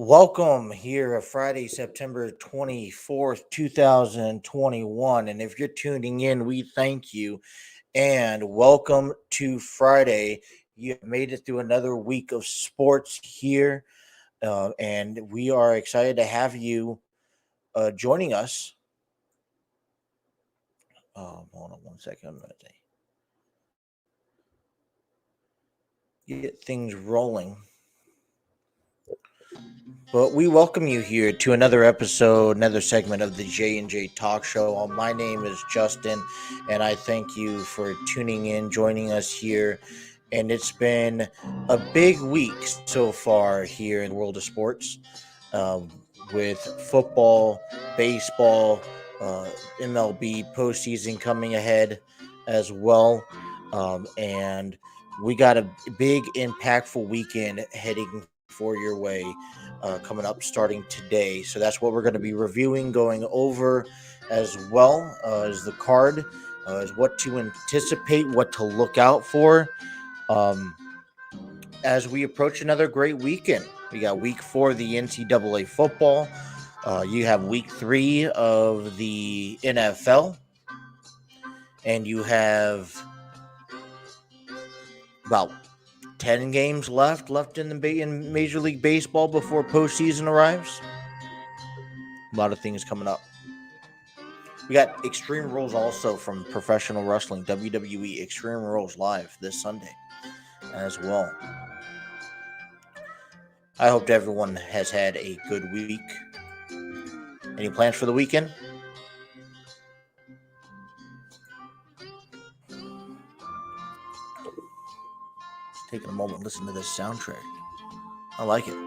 Welcome here Friday, September 24th, 2021. And if you're tuning in, we thank you and welcome to Friday. You have made it through another week of sports here, and we are excited to have you joining us. Hold on one second. I'm going to get things rolling. But we welcome you here to another episode, another segment of the J&J Talk Show. My name is Justin, and I thank you for tuning in, joining us here. And it's been a big week so far here in the world of sports, with football, baseball, MLB postseason coming ahead as well. And we got a big, impactful weekend heading for your way coming up starting today. So that's what we're going to be reviewing, going over as well as the card, as what to anticipate, what to look out for um, as we approach another great weekend. We got week 4 of the NCAA football. You have week 3 of the NFL. And you have about 10 games left in Major League Baseball before postseason arrives. A lot of things coming up. We got Extreme Rules also from professional wrestling, WWE Extreme Rules live this Sunday as well. I hope everyone has had a good week. Any plans for the weekend? Just taking a moment to listen to this soundtrack. I like it.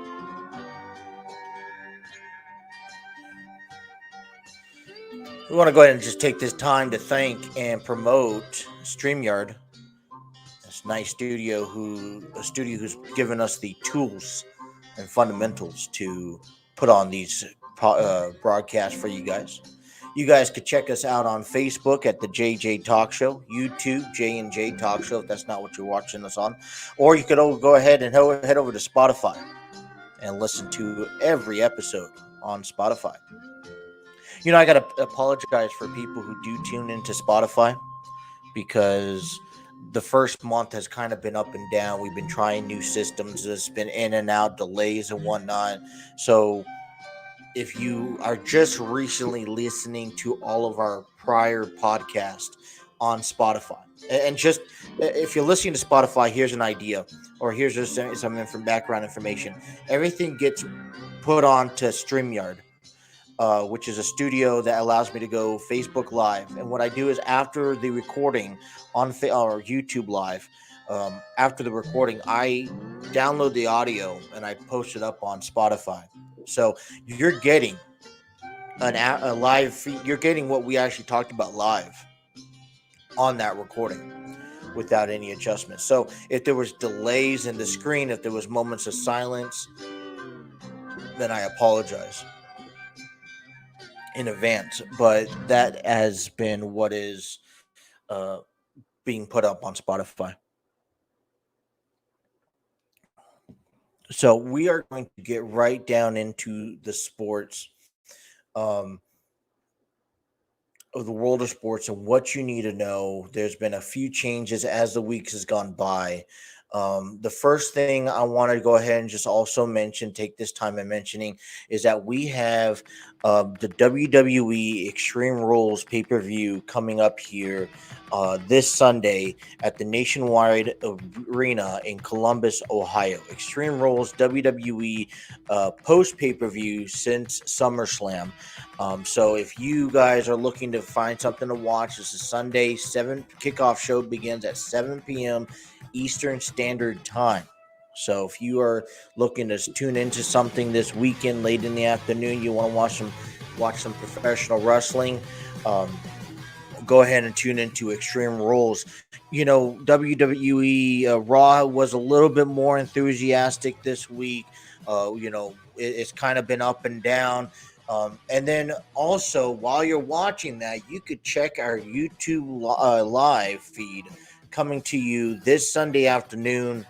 We want to go ahead and just take this time to thank and promote StreamYard, this nice studio who's given us the tools and fundamentals to put on these broadcasts for you guys. You guys could check us out on Facebook at the JJ Talk Show, YouTube J&J Talk Show if that's not what you're watching us on, or you could go ahead and head over to Spotify and listen to every episode on Spotify. You know, I got to apologize for people who do tune into Spotify because the first month has kind of been up and down. We've been trying new systems. There's been in and out delays and whatnot. So if you are just recently listening to all of our prior podcasts on Spotify, and just if you're listening to Spotify, here's an idea, or here's just some background information. Everything gets put on to StreamYard, which is a studio that allows me to go Facebook Live. And what I do is after the recording on or YouTube Live, after the recording, I download the audio and I post it up on Spotify. So you're getting a live feed. You're getting what we actually talked about live on that recording without any adjustments. So if there was delays in the screen, if there was moments of silence, then I apologize in advance, but that has been what is being put up on Spotify. So we are going to get right down into the sports of the world of sports and what you need to know. There's been a few changes as the weeks has gone by. The first thing I want to go ahead and just also take this time in mentioning, is that we have the WWE Extreme Rules pay-per-view coming up here this Sunday at the Nationwide Arena in Columbus, Ohio. Extreme Rules WWE post pay-per-view since SummerSlam. So if you guys are looking to find something to watch, this is Sunday. Kickoff show begins at 7 p.m. Eastern Standard Time. So if you are looking to tune into something this weekend late in the afternoon, you want to watch some professional wrestling, go ahead and tune into Extreme Rules. You know, WWE Raw was a little bit more enthusiastic this week. It's kind of been up and down. And then also, while you're watching that, you could check our YouTube live feed coming to you this Sunday afternoon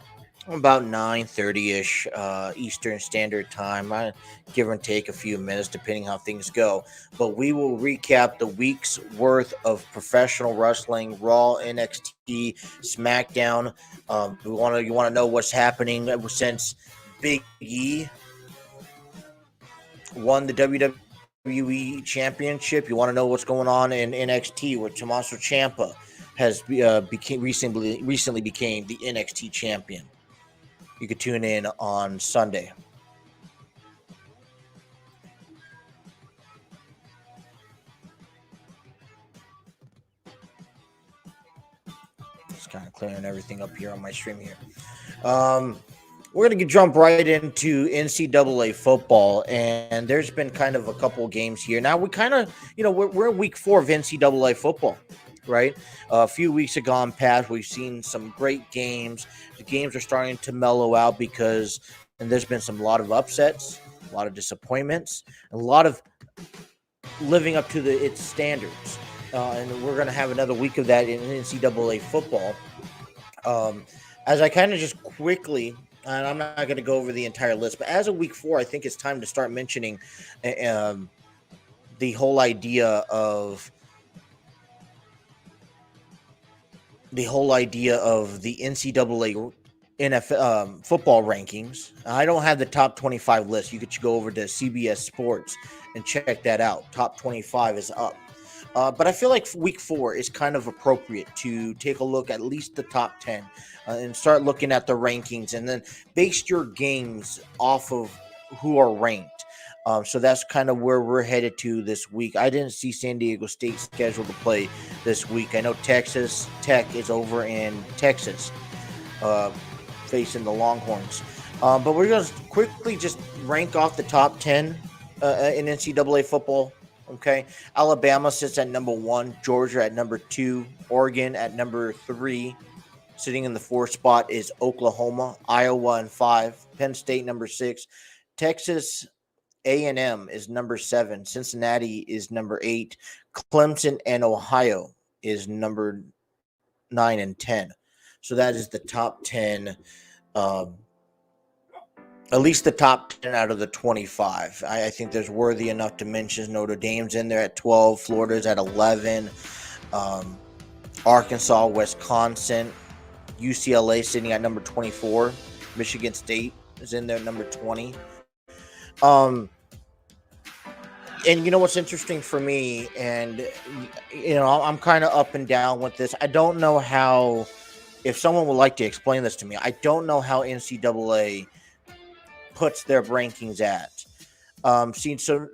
about 9:30ish Eastern Standard Time. Give or take a few minutes, depending how things go. But we will recap the week's worth of professional wrestling: Raw, NXT, SmackDown. You want to know what's happening ever since Big E won the WWE Championship. You want to know what's going on in NXT, where Tommaso Ciampa has became recently became the NXT champion. You could tune in on Sunday. Just kind of clearing everything up here on my stream here. We're going to jump right into NCAA football, and there's been kind of a couple games here. Now we kind of, we're in week 4 of NCAA football, right? A few weeks have gone past. We've seen some great games. The games are starting to mellow out and there's been a lot of upsets, a lot of disappointments, a lot of living up to its standards. And we're going to have another week of that in NCAA football. As I kind of just quickly, and I'm not going to go over the entire list, but as of week 4, I think it's time to start mentioning the whole idea of the NCAA NFL football rankings. I don't have the top 25 list. You could go over to CBS Sports and check that out. Top 25 is up. But I feel like week 4 is kind of appropriate to take a look at least the top 10 and start looking at the rankings and then base your games off of who are ranked. So that's kind of where we're headed to this week. I didn't see San Diego State scheduled to play this week. I know Texas Tech is over in Texas facing the Longhorns. But we're going to quickly just rank off the top 10 in NCAA football. Okay, Alabama sits at number 1, Georgia at number 2, Oregon at number 3. Sitting in the 4th spot is Oklahoma, Iowa in 5, Penn State number 6, Texas A&M is number 7, Cincinnati is number 8, Clemson and Ohio is number 9 and 10. So that is the top 10. At least the top 10 out of the 25. I think there's worthy enough to mention. Notre Dame's in there at 12. Florida's at 11. Arkansas, Wisconsin, UCLA sitting at number 24. Michigan State is in there at number 20. And you know what's interesting for me, and I'm kind of up and down with this. I don't know how, if someone would like to explain this to me, I don't know how NCAA puts their rankings at. So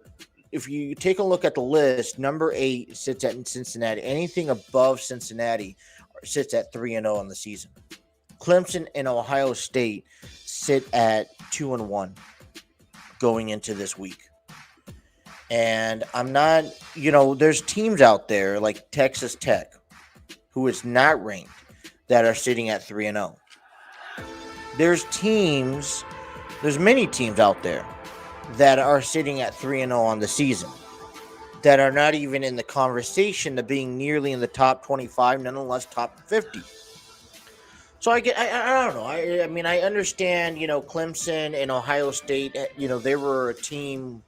if you take a look at the list, number 8 sits at Cincinnati. Anything above Cincinnati sits at 3-0 on the season. Clemson and Ohio State sit at 2-1 going into this week. And I'm not, there's teams out there like Texas Tech, who is not ranked, that are sitting at 3-0. There's many teams out there that are sitting at 3-0 on the season that are not even in the conversation of being nearly in the top 25, nonetheless top 50. So I don't know. I mean, I understand, Clemson and Ohio State, they were a team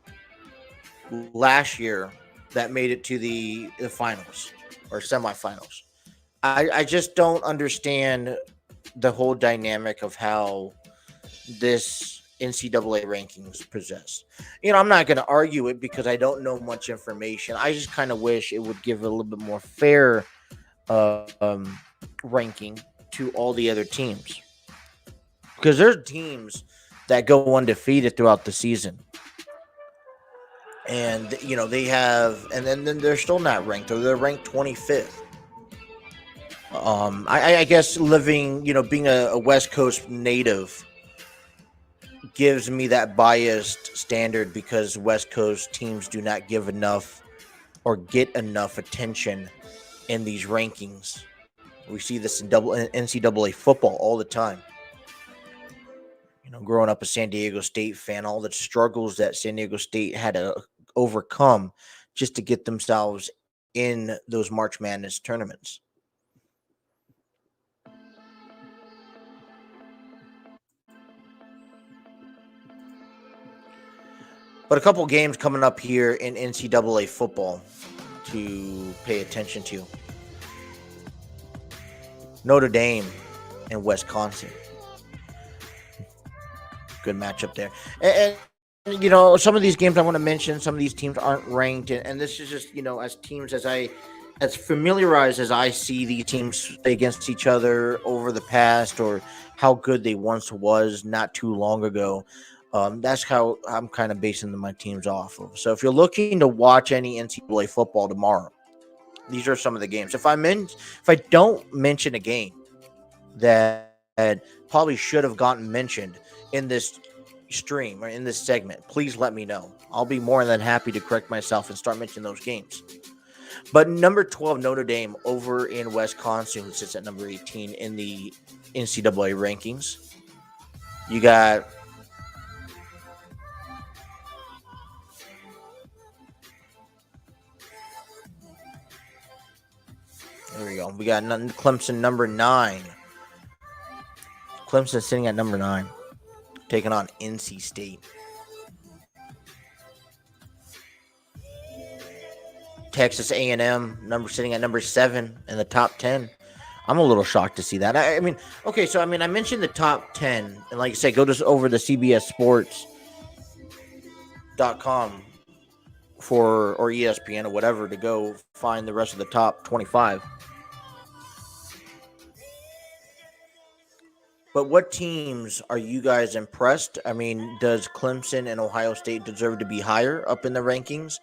last year that made it to the finals or semifinals. I just don't understand the whole dynamic of how this NCAA rankings possess. I'm not going to argue it because I don't know much information. I just kind of wish it would give a little bit more fair ranking to all the other teams, because there's teams that go undefeated throughout the season, and they have, and then they're still not ranked, or they're ranked 25th. I guess living, being a West Coast native gives me that biased standard because West Coast teams do not give enough or get enough attention in these rankings. We see this in NCAA football all the time. Growing up a San Diego State fan, all the struggles that San Diego State had to overcome just to get themselves in those March Madness tournaments. But a couple games coming up here in NCAA football to pay attention to. Notre Dame and Wisconsin. Good matchup there. And you know, some of these games I want to mention, some of these teams aren't ranked. And this is just, you know, as teams as familiarized as I see these teams play against each other over the past, or how good they once was not too long ago. That's how I'm kind of basing my teams off of. So if you're looking to watch any NCAA football tomorrow, these are some of the games. If I don't mention a game that probably should have gotten mentioned in this stream or in this segment, please let me know. I'll be more than happy to correct myself and start mentioning those games. But number 12, Notre Dame over in Wisconsin, who sits at number 18 in the NCAA rankings. You got there we go. We got Clemson number 9. Clemson sitting at number 9, taking on NC State. Texas A&M sitting at number 7 in the top 10. I'm a little shocked to see that. I mean, okay, so I mentioned the top 10, and like I said, go just over the CBSSports.com or ESPN or whatever to go find the rest of the top 25. But what teams are you guys impressed? I mean, does Clemson and Ohio State deserve to be higher up in the rankings?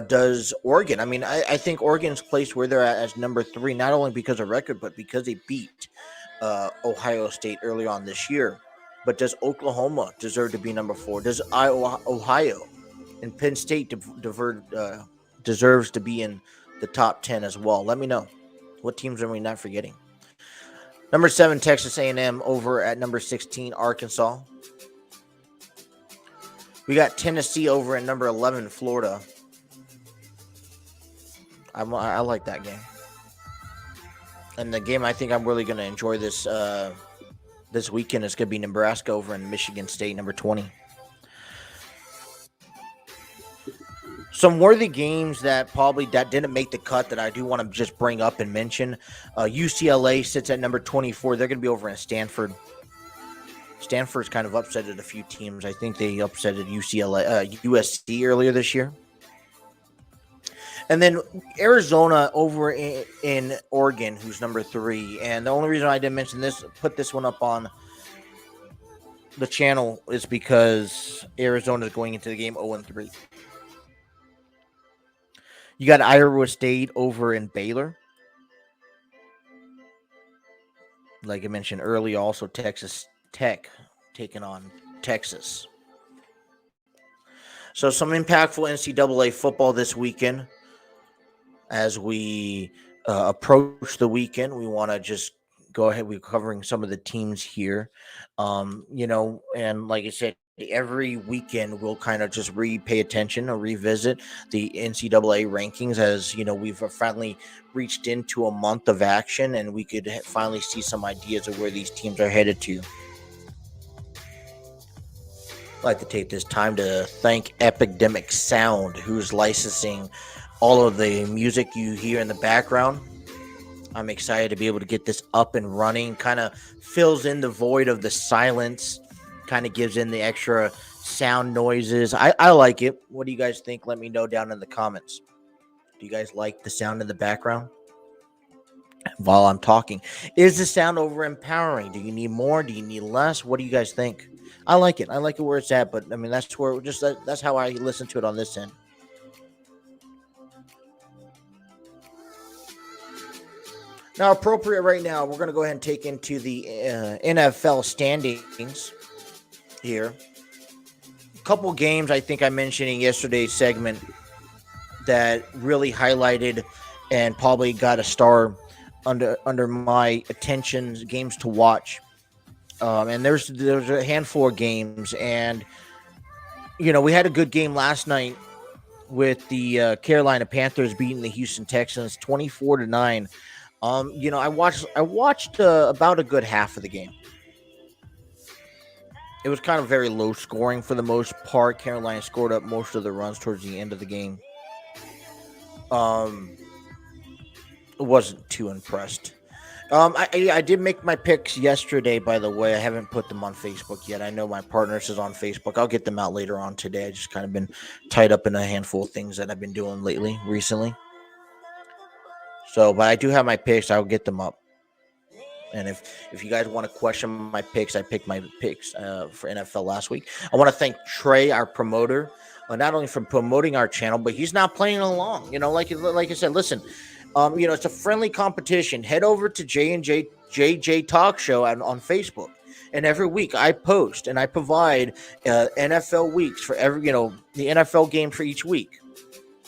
Does Oregon? I mean, I think Oregon's placed where they're at as number 3, not only because of record, but because they beat Ohio State early on this year. But does Oklahoma deserve to be number 4? Does Ohio and Penn State deserves to be in the top 10 as well? Let me know. What teams are we not forgetting? Number 7, Texas A&M over at number 16, Arkansas. We got Tennessee over at number 11, Florida. I like that game. And the game I think I'm really going to enjoy this weekend is going to be Nebraska over in Michigan State, number 20. Some worthy games that didn't make the cut that I do want to just bring up and mention. UCLA sits at number 24. They're going to be over in Stanford. Stanford's kind of upsetted a few teams. I think they upsetted USC earlier this year. And then Arizona over in Oregon, who's number 3. And the only reason I didn't mention this, put this one up on the channel, is because Arizona is going into the game 0-3. You got Iowa State over in Baylor. Like I mentioned earlier, also Texas Tech taking on Texas. So some impactful NCAA football this weekend. As we approach the weekend, we want to just go ahead. We're covering some of the teams here. And like I said, every weekend we'll kind of just pay attention or revisit the NCAA rankings, as you know, we've finally reached into a month of action and we could finally see some ideas of where these teams are headed to. I'd like to take this time to thank Epidemic Sound, who's licensing all of the music you hear in the background. I'm excited to be able to get this up and running. Kind of fills in the void of the silence. Kind of gives in the extra sound noises. I like it. What do you guys think? Let me know down in the comments. Do you guys like the sound in the background while I'm talking? Is the sound over empowering? Do you need more? Do you need less? What do you guys think? I like it. I like it where it's at, but I mean, that's how I listen to it on this end. Now, appropriate right now, we're going to go ahead and take into the NFL standings here. A couple games I think I mentioned in yesterday's segment that really highlighted and probably got a star under my attention, games to watch. And there's a handful of games, and you know, we had a good game last night with the Carolina Panthers beating the Houston Texans 24-9. I watched about a good half of the game. It was kind of very low scoring for the most part. Carolina scored up most of the runs towards the end of the game. Wasn't too impressed. I did make my picks yesterday, by the way. I haven't put them on Facebook yet. I know my partners is on Facebook. I'll get them out later on today. I just kind of been tied up in a handful of things that I've been doing recently. So, but I do have my picks. I'll get them up. And if you guys want to question my picks, I picked my picks for NFL last week. I want to thank Trey, our promoter, not only for promoting our channel, but he's not playing along. Like I said, listen, it's a friendly competition. Head over to JJ Talk Show on Facebook, and every week I post and I provide NFL weeks for the NFL game for each week.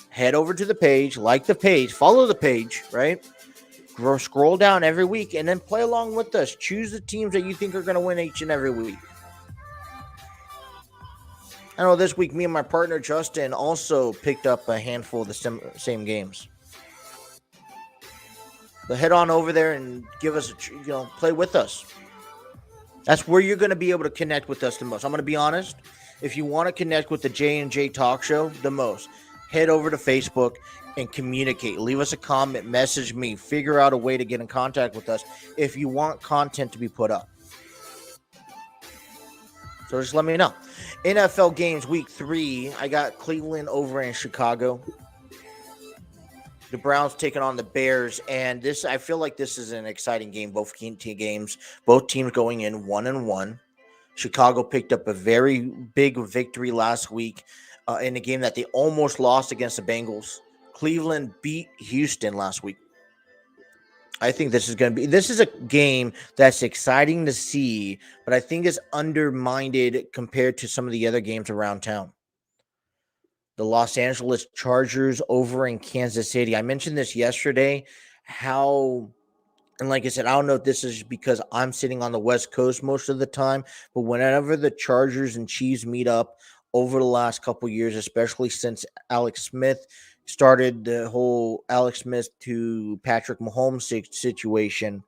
Head over to the page, like the page, follow the page, right? Scroll down every week and then play along with us. Choose the teams that you think are going to win each and every week. I know this week me and my partner Justin also picked up a handful of the same games. But head on over there and give us play with us. That's where you're going to be able to connect with us the most. I'm going to be honest. If you want to connect with the J&J Talk Show the most, head over to Facebook and communicate. Leave us a comment, message me, figure out a way to get in contact with us if you want content to be put up. So just let me know. NFL games week 3, I got Cleveland over in Chicago. The Browns taking on the Bears, and I feel like this is an exciting game. Both teams going in 1-1. Chicago picked up a very big victory last week in a game that they almost lost against the Bengals. Cleveland beat Houston last week. I think this is a game that's exciting to see, but I think it's undermined compared to some of the other games around town. The Los Angeles Chargers over in Kansas City. I mentioned this yesterday, and like I said, I don't know if this is because I'm sitting on the West Coast most of the time, but whenever the Chargers and Chiefs meet up over the last couple years, especially since Alex Smith started the whole Alex Smith to Patrick Mahomes situation,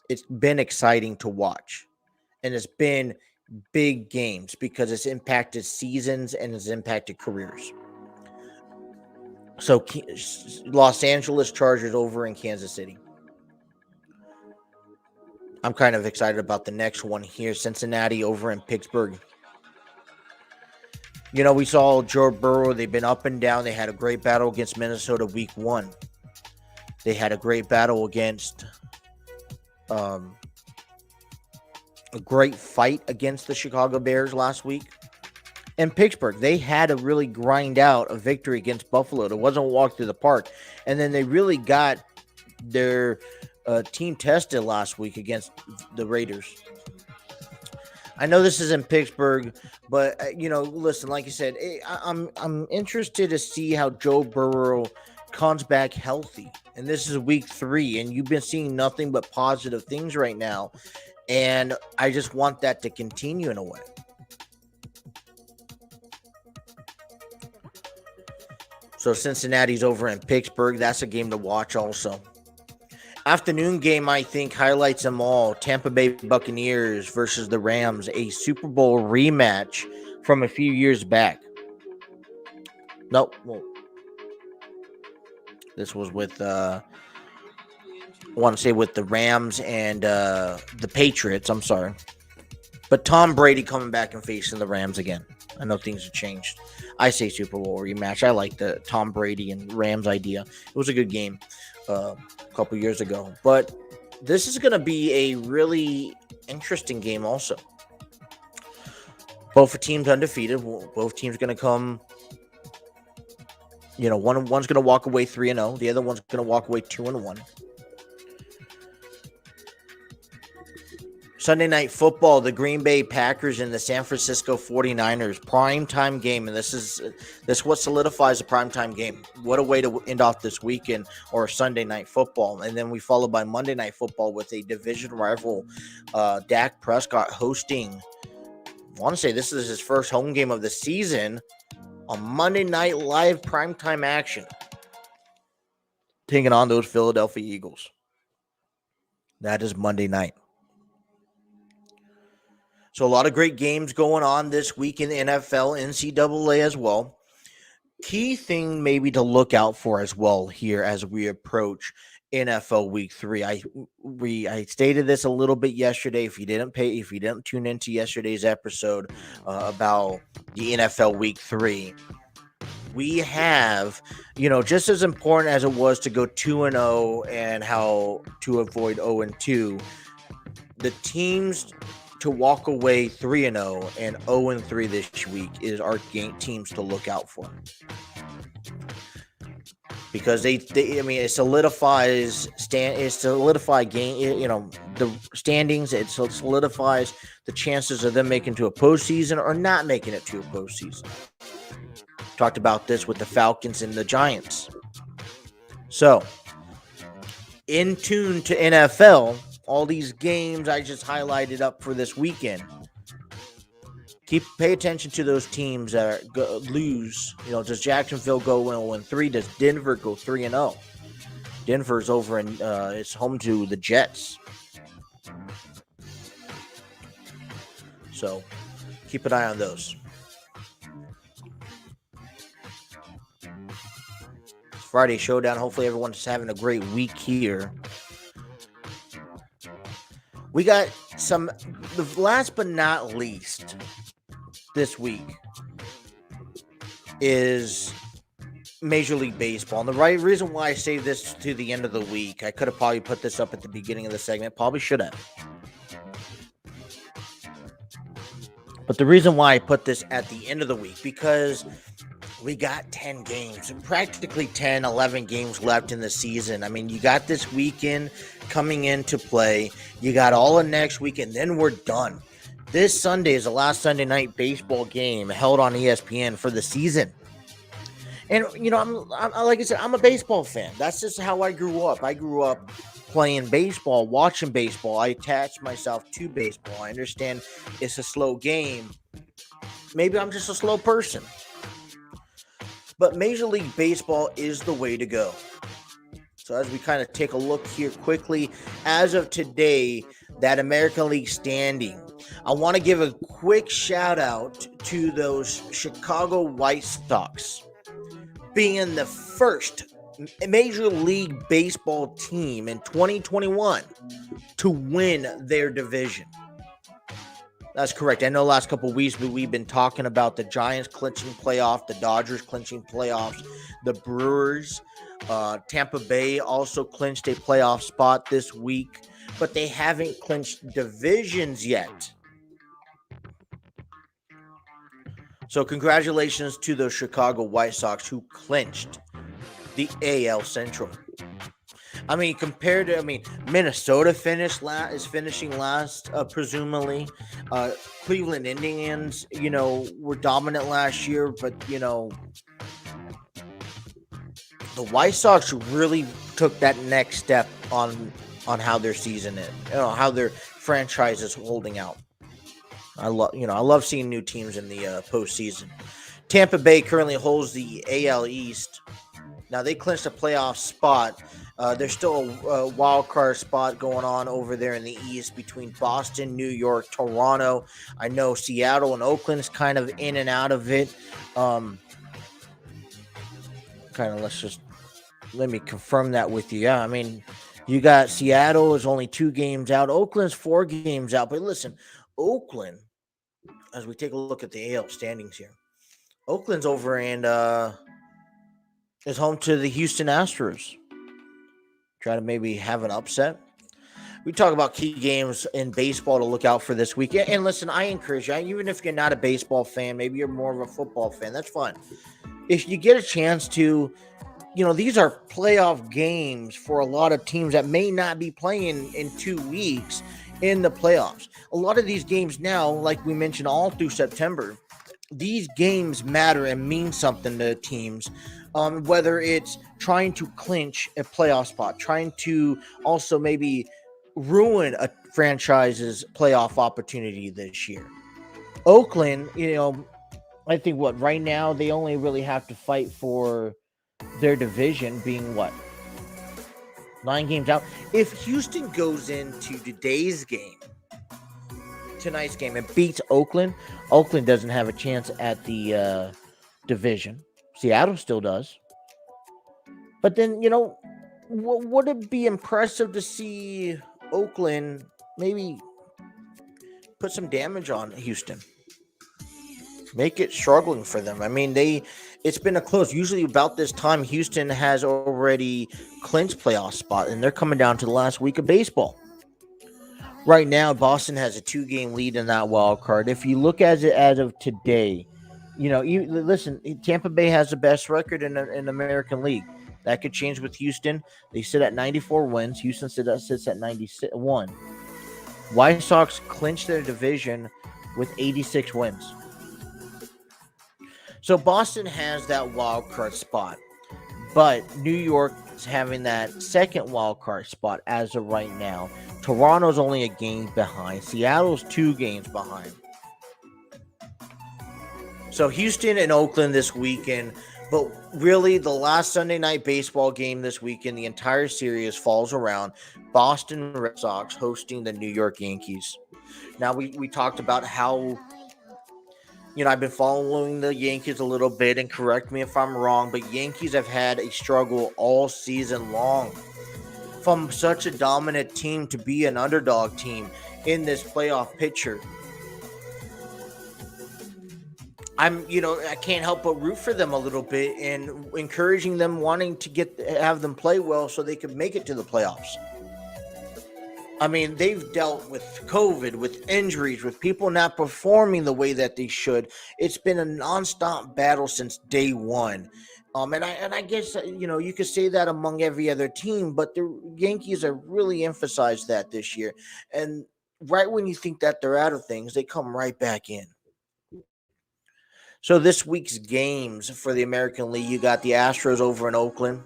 it's been exciting to watch. And it's been big games because it's impacted seasons and it's impacted careers. So Los Angeles Chargers over in Kansas City. I'm kind of excited about the next one here. Cincinnati over in Pittsburgh. We saw Joe Burrow. They've been up and down. They had a great battle against Minnesota week 1. They had a great battle against a great fight against the Chicago Bears last week. And Pittsburgh, they had to really grind out a victory against Buffalo. It wasn't a walk through the park. And then they really got their team tested last week against the Raiders. I know this is in Pittsburgh, but listen, like I said, I'm interested to see how Joe Burrow comes back healthy. And this is week 3, and you've been seeing nothing but positive things right now. And I just want that to continue in a way. So Cincinnati's over in Pittsburgh. That's a game to watch also. Afternoon game, I think, highlights them all. Tampa Bay Buccaneers versus the Rams, a Super Bowl rematch from a few years back. Nope. Well, this was with, I want to say with the Rams and the Patriots. I'm sorry. But Tom Brady coming back and facing the Rams again. I know things have changed. I say Super Bowl rematch. I like the Tom Brady and Rams idea. It was a good game a couple years ago. But this is going to be a really interesting game also. Both teams undefeated. Both teams going to come, one's going to walk away 3-0. The other one's going to walk away 2-1. Sunday Night Football, the Green Bay Packers and the San Francisco 49ers, primetime game. And this is what solidifies a primetime game. What a way to end off this weekend, or Sunday Night Football. And then we follow by Monday Night Football with a division rival, Dak Prescott hosting, I want to say this is his first home game of the season, on Monday Night Live primetime action, taking on those Philadelphia Eagles. That is Monday night. So a lot of great games going on this week in the NFL, NCAA as well. Key thing maybe to look out for as well here as we approach NFL Week 3. I stated this a little bit yesterday. If you didn't tune into yesterday's episode about the NFL Week 3, we have, just as important as it was to go 2-0 and how to avoid 0-2, the teams to walk away 3-0 and 0-3 this week is our teams to look out for, because it solidifies the standings. It solidifies the chances of them making to a postseason or not making it to a postseason. Talked about this with the Falcons and the Giants. So, in tune to NFL, all these games I just highlighted up for this weekend. Pay attention to those teams that lose. Does Jacksonville go 0-3? Does Denver go 3-0? Denver's over and it's home to the Jets. So, keep an eye on those. Friday showdown. Hopefully everyone's having a great week here. We got the last but not least this week is Major League Baseball. And the right reason why I saved this to the end of the week, I could have probably put this up at the beginning of the segment. Probably should have. But the reason why I put this at the end of the week, because we got 10 games, practically 10, 11 games left in the season. I mean, you got this weekend coming into play. You got all of next week, and then we're done. This Sunday is the last Sunday night baseball game held on ESPN for the season. And, I'm like I said, I'm a baseball fan. That's just how I grew up. I grew up playing baseball, watching baseball. I attached myself to baseball. I understand it's a slow game. Maybe I'm just a slow person. But Major League Baseball is the way to go. So as we kind of take a look here quickly, as of today, that American League standing, I want to give a quick shout out to those Chicago White Sox being the first Major League Baseball team in 2021 to win their division. That's correct. I know last couple of weeks we've been talking about the Giants clinching playoff, the Dodgers clinching playoffs, the Brewers, Tampa Bay also clinched a playoff spot this week, but they haven't clinched divisions yet. So congratulations to the Chicago White Sox who clinched the AL Central. Minnesota is finishing last, presumably. Cleveland Indians, were dominant last year, but, the White Sox really took that next step on how their season is, how their franchise is holding out. I love seeing new teams in the postseason. Tampa Bay currently holds the AL East. Now they clinched a playoff spot. There's still a wild card spot going on over there in the East between Boston, New York, Toronto. I know Seattle and Oakland's kind of in and out of it. Let me confirm that with you. Yeah, you got Seattle is only 2 games out. Oakland's 4 games out. But listen, Oakland, as we take a look at the AL standings here, Oakland's over and is home to the Houston Astros. Try to maybe have an upset. We talk about key games in baseball to look out for this week. And listen, I encourage you, even if you're not a baseball fan, maybe you're more of a football fan, that's fine. If you get a chance to, these are playoff games for a lot of teams that may not be playing in 2 weeks in the playoffs. A lot of these games now, like we mentioned, all through September, these games matter and mean something to teams. Whether it's trying to clinch a playoff spot, trying to also maybe ruin a franchise's playoff opportunity this year. Oakland, I think right now they only really have to fight for their division being 9 games out. If Houston goes into today's game tonight's game and beats Oakland, Oakland doesn't have a chance at the division. Seattle still does. But then, would it be impressive to see Oakland maybe put some damage on Houston? Make it struggling for them. I mean, it's been a close. Usually about this time, Houston has already clinched playoff spot, and they're coming down to the last week of baseball. Right now, Boston has a 2-game lead in that wild card. If you look at it as of today, listen, Tampa Bay has the best record in the American League. That could change with Houston. They sit at 94 wins. Houston sits at 91. White Sox clinched their division with 86 wins. So Boston has that wild card spot, but New York is having that second wild card spot as of right now. Toronto's only a game behind. Seattle's 2 games behind. So Houston and Oakland this weekend, but really the last Sunday night baseball game this weekend, the entire series falls around Boston Red Sox hosting the New York Yankees. Now we talked about how, I've been following the Yankees a little bit, and correct me if I'm wrong, but Yankees have had a struggle all season long. From such a dominant team to be an underdog team in this playoff picture. I can't help but root for them a little bit and encouraging them, wanting to have them play well so they could make it to the playoffs. I mean, they've dealt with COVID, with injuries, with people not performing the way that they should. It's been a nonstop battle since day one. And I guess, you could say that among every other team, but the Yankees have really emphasized that this year. And right when you think that they're out of things, they come right back in. So this week's games for the American League, you got the Astros over in Oakland,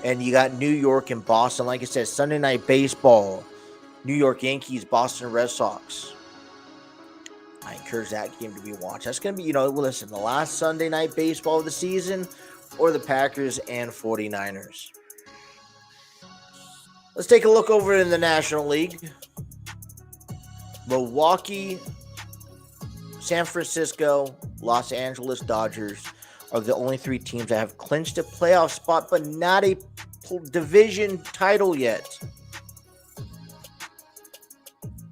and you got New York and Boston. Like I said, Sunday Night Baseball, New York Yankees, Boston Red Sox. I encourage that game to be watched. That's going to be, listen, the last Sunday Night Baseball of the season, or the Packers and 49ers. Let's take a look over in the National League. Milwaukee, San Francisco, Los Angeles Dodgers are the only 3 teams that have clinched a playoff spot, but not a division title yet.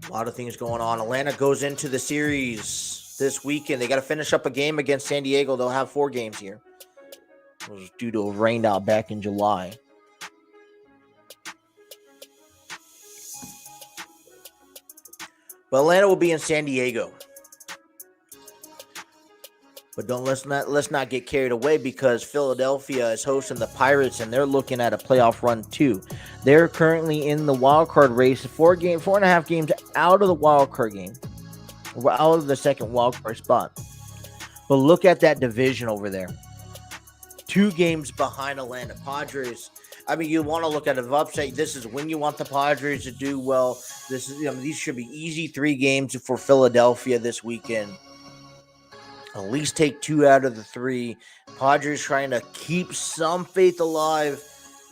A lot of things going on. Atlanta goes into the series this weekend. They got to finish up a game against San Diego. They'll have 4 games here. It was due to a rain out back in July. But Atlanta will be in San Diego. But let's not get carried away, because Philadelphia is hosting the Pirates, and they're looking at a playoff run too. They're currently in the wild card race, 4.5 games out of the wild card game, out of the second wild card spot. But look at that division over there. 2 games behind Atlanta. Padres. I mean, you want to look at an upset. This is when you want the Padres to do well. These should be easy 3 games for Philadelphia this weekend. At least take 2 out of the 3. Padres trying to keep some faith alive,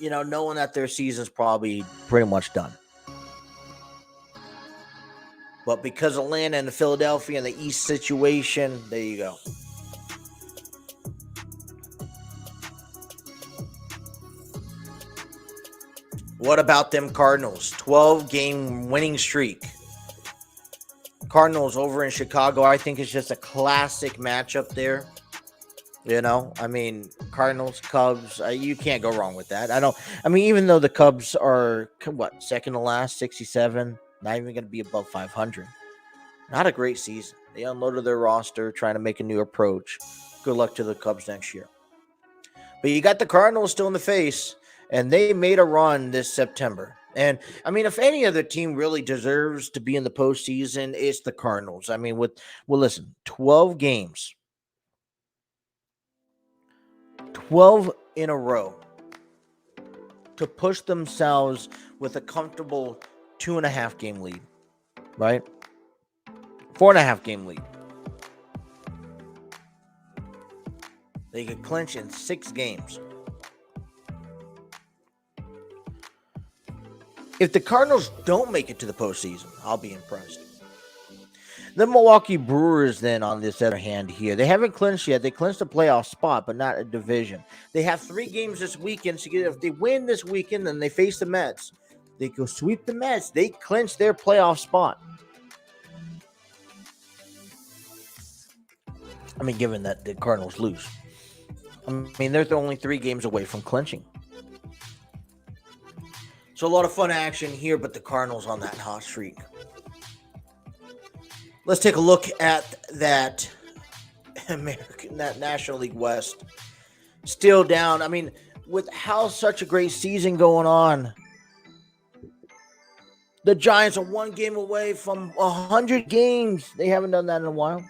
knowing that their season's probably pretty much done. But because Atlanta and Philadelphia and the East situation, there you go. What about them Cardinals? 12-game winning streak. Cardinals over in Chicago, I think it's just a classic matchup there. Cardinals, Cubs, you can't go wrong with that. Even though the Cubs are, second to last, 67, not even going to be above 500. Not a great season. They unloaded their roster, trying to make a new approach. Good luck to the Cubs next year. But you got the Cardinals still in the face, and they made a run this September. And, if any other team really deserves to be in the postseason, it's the Cardinals. Listen, 12 games. 12 in a row to push themselves with a comfortable 2.5 game lead, right? 4.5 game lead. They could clinch in 6 games. If the Cardinals don't make it to the postseason, I'll be impressed. The Milwaukee Brewers, then, on this other hand here, they haven't clinched yet. They clinched a playoff spot, but not a division. They have 3 games this weekend. So if they win this weekend, then they face the Mets. They go sweep the Mets. They clinch their playoff spot. I mean, given that the Cardinals lose. I mean, they're only 3 games away from clinching. So a lot of fun action here, but the Cardinals on that hot streak. Let's take a look at that National League West. Still down. I mean, with how such a great season going on, the Giants are 1 game away from 100 games. They haven't done that in a while.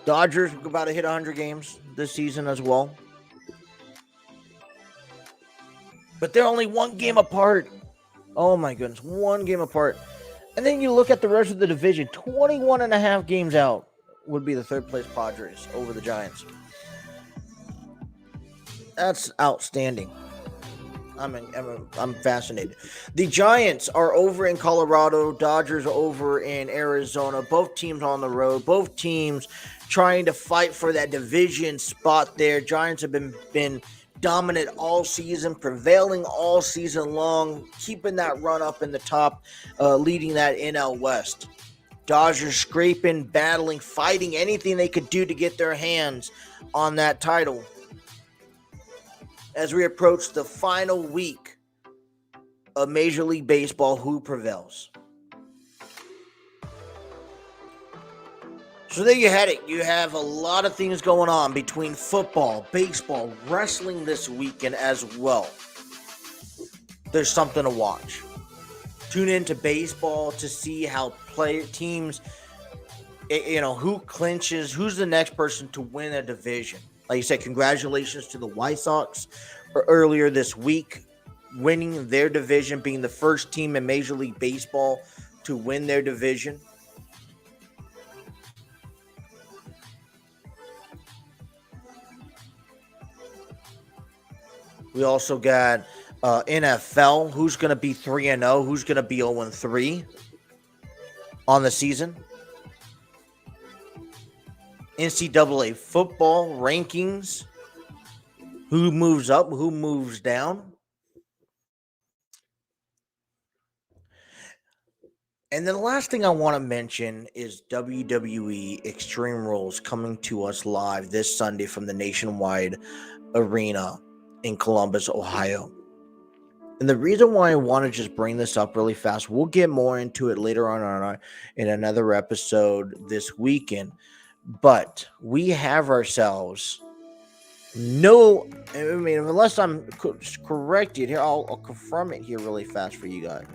Dodgers are about to hit 100 games this season as well. But they're only 1 game apart. Oh my goodness, 1 game apart. And then you look at the rest of the division, 21 and a half games out would be the 3rd place Padres over the Giants. That's outstanding. I'm fascinated. The Giants are over in Colorado. Dodgers are over in Arizona. Both teams on the road. Both teams trying to fight for that division spot there. Giants have been dominant all season, prevailing all season long, keeping that run up in the top, leading that NL West. Dodgers scraping, battling, fighting anything they could do to get their hands on that title. As we approach the final week of Major League Baseball, who prevails? So there you had it. You have a lot of things going on between football, baseball, wrestling this weekend as well. There's something to watch. Tune into baseball to see how teams, who clinches, who's the next person to win a division. Like you said, congratulations to the White Sox earlier this week, winning their division, being the first team in Major League Baseball to win their division. We also got NFL, who's going to be 3-0, who's going to be 0-3 on the season. NCAA football rankings, who moves up, who moves down. And then the last thing I want to mention is WWE Extreme Rules coming to us live this Sunday from the Nationwide Arena in Columbus, Ohio. And the reason why I want to just bring this up really fast, we'll get more into it later on in another episode this weekend. But we have ourselves unless I'm corrected here, I'll confirm it here really fast for you guys.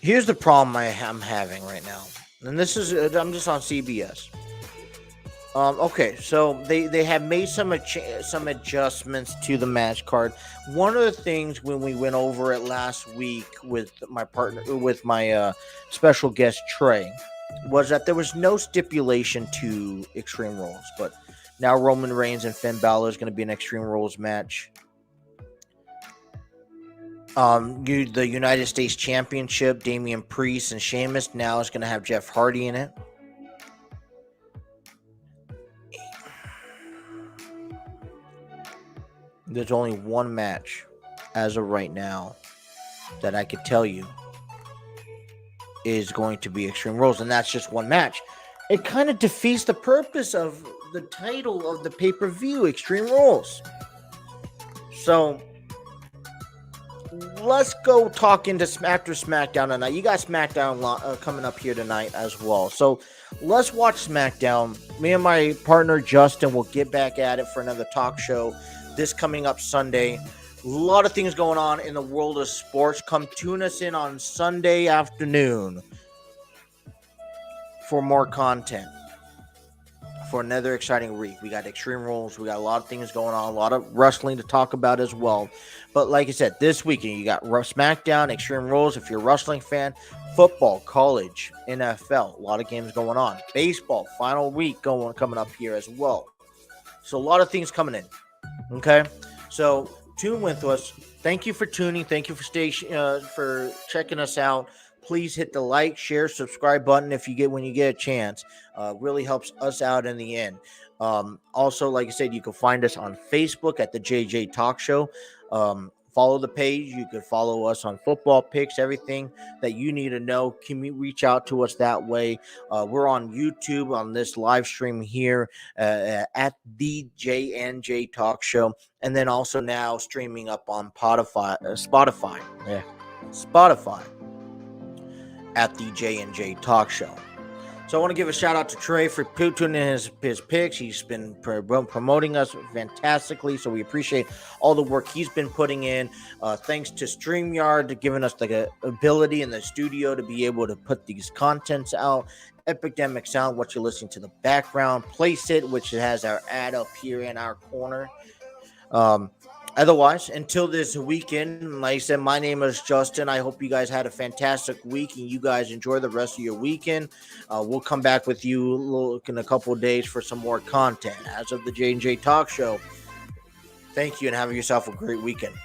Here's the problem I'm having right now. And this is, I'm just on CBS. Okay, so they have made some adjustments to the match card. One of the things when we went over it last week with my special guest Trey, was that there was no stipulation to Extreme Rules, but now Roman Reigns and Finn Balor is going to be an Extreme Rules match. The United States Championship, Damian Priest and Sheamus now is going to have Jeff Hardy in it. There's only one match as of right now that I could tell you is going to be Extreme Rules, and that's just one match. It kind of defeats the purpose of the title of the pay-per-view, Extreme Rules. So let's go talk into after SmackDown tonight. You got SmackDown coming up here tonight as well. So let's watch SmackDown. Me and my partner Justin will get back at it for another talk show this coming up Sunday. A lot of things going on in the world of sports. Come tune us in on Sunday afternoon for more content. for another exciting week. We got Extreme Rules. We got a lot of things going on, a lot of wrestling to talk about as well. But like I said, this weekend you got SmackDown, Extreme Rules. If you're a wrestling fan, football, college, NFL, a lot of games going on. Baseball, final week coming up here as well. So a lot of things coming in. Okay, so tune with us. Thank you for tuning. Thank you for checking us out. Please hit the like, share, subscribe button when you get a chance. Really helps us out in the end. Also, like I said, you can find us on Facebook at the JJ Talk Show. Follow the page. You can follow us on football picks, everything that you need to know. Can you reach out to us that way? We're on YouTube on this live stream here at the JNJ Talk Show, and then also now streaming up on Spotify at the JNJ Talk Show. So I want to give a shout out to Trey for tuning in his picks. He's been promoting us fantastically, so we appreciate all the work he's been putting in. Thanks to StreamYard giving us the ability in the studio to be able to put these contents out. Epidemic Sound, what you're listening to the background. Place It, which has our ad up here in our corner. Otherwise, until this weekend, like I said, my name is Justin. I hope you guys had a fantastic week and you guys enjoy the rest of your weekend. We'll come back with you in a couple of days for some more content. As of the J&J Talk Show, thank you and have yourself a great weekend.